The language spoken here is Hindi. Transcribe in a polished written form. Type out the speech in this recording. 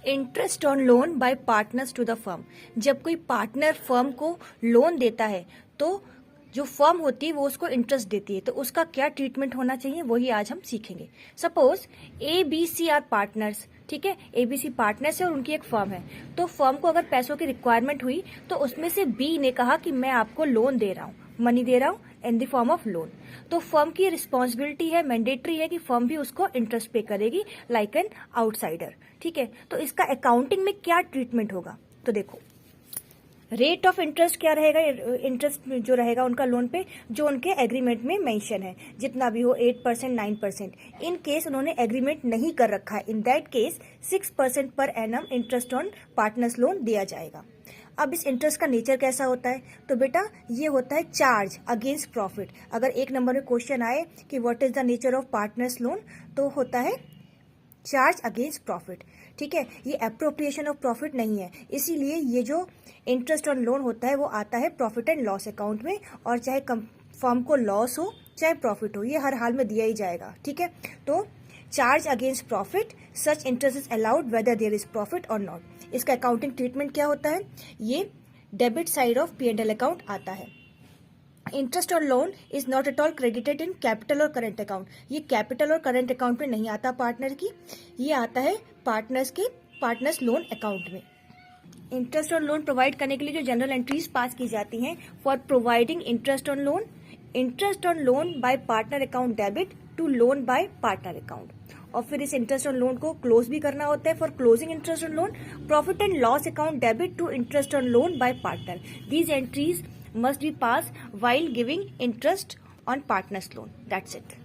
Interest on loan by partners to the firm. जब कोई पार्टनर फर्म को लोन देता है तो जो फर्म होती है वो उसको इंटरेस्ट देती है, तो उसका क्या ट्रीटमेंट होना चाहिए वही आज हम सीखेंगे। सपोज ABC आर पार्टनर्स, ठीक है, ABC पार्टनर्स है और उनकी एक फर्म है। तो फर्म को अगर पैसों की रिक्वायरमेंट हुई तो उसमें से B ने कहा कि मैं आपको लोन दे रहा हूँ, मनी दे रहा हूँ in the form of loan. तो फर्म की रिस्पॉन्सिबिलिटी है, मैंडेटरी है कि फर्म भी उसको इंटरेस्ट पे करेगी लाइक एन आउटसाइडर, ठीक है। तो इसका अकाउंटिंग में क्या ट्रीटमेंट होगा, तो देखो रेट ऑफ इंटरेस्ट क्या रहेगा, इंटरेस्ट जो रहेगा उनका लोन पे जो उनके एग्रीमेंट में मेंशन है, जितना भी हो 8%, 9%। इन केस उन्होंने एग्रीमेंट नहीं कर रखा है, in that case 6% per annum interest on partners loan दिया जाएगा। अब इस इंटरेस्ट का नेचर कैसा होता है, तो बेटा ये होता है चार्ज अगेंस्ट प्रॉफिट। अगर एक नंबर में क्वेश्चन आए कि what is the nature of partners loan, तो होता है चार्ज अगेंस्ट प्रॉफिट, ठीक है। ये अप्रोप्रिएशन ऑफ प्रॉफिट नहीं है, इसीलिए ये जो इंटरेस्ट ऑन लोन होता है वो आता है प्रॉफिट एंड लॉस अकाउंट में, और चाहे फर्म को लॉस हो चाहे प्रॉफिट हो ये हर हाल में दिया ही जाएगा, ठीक है। तो charge against profit, such interest is allowed whether there is profit और नॉट। इसका अकाउंटिंग ट्रीटमेंट क्या होता है, ये debit side of P&L account आता है। Interest on loan is not at all credited in capital और करंट अकाउंट। ये कैपिटल और करंट अकाउंट में नहीं आता पार्टनर की, ये आता है पार्टनर्स लोन अकाउंट में। इंटरेस्ट ऑन लोन प्रोवाइड करने के लिए जो जनरल एंट्रीज पास की जाती हैं, for providing interest on loan by partner account debit to loan by partner account. और फिर इस इंटरेस्ट ऑन लोन को क्लोज भी करना होता है, for closing interest on loan profit and loss account debit to interest on loan by partner. These entries must be passed while giving interest on partners loan. That's it.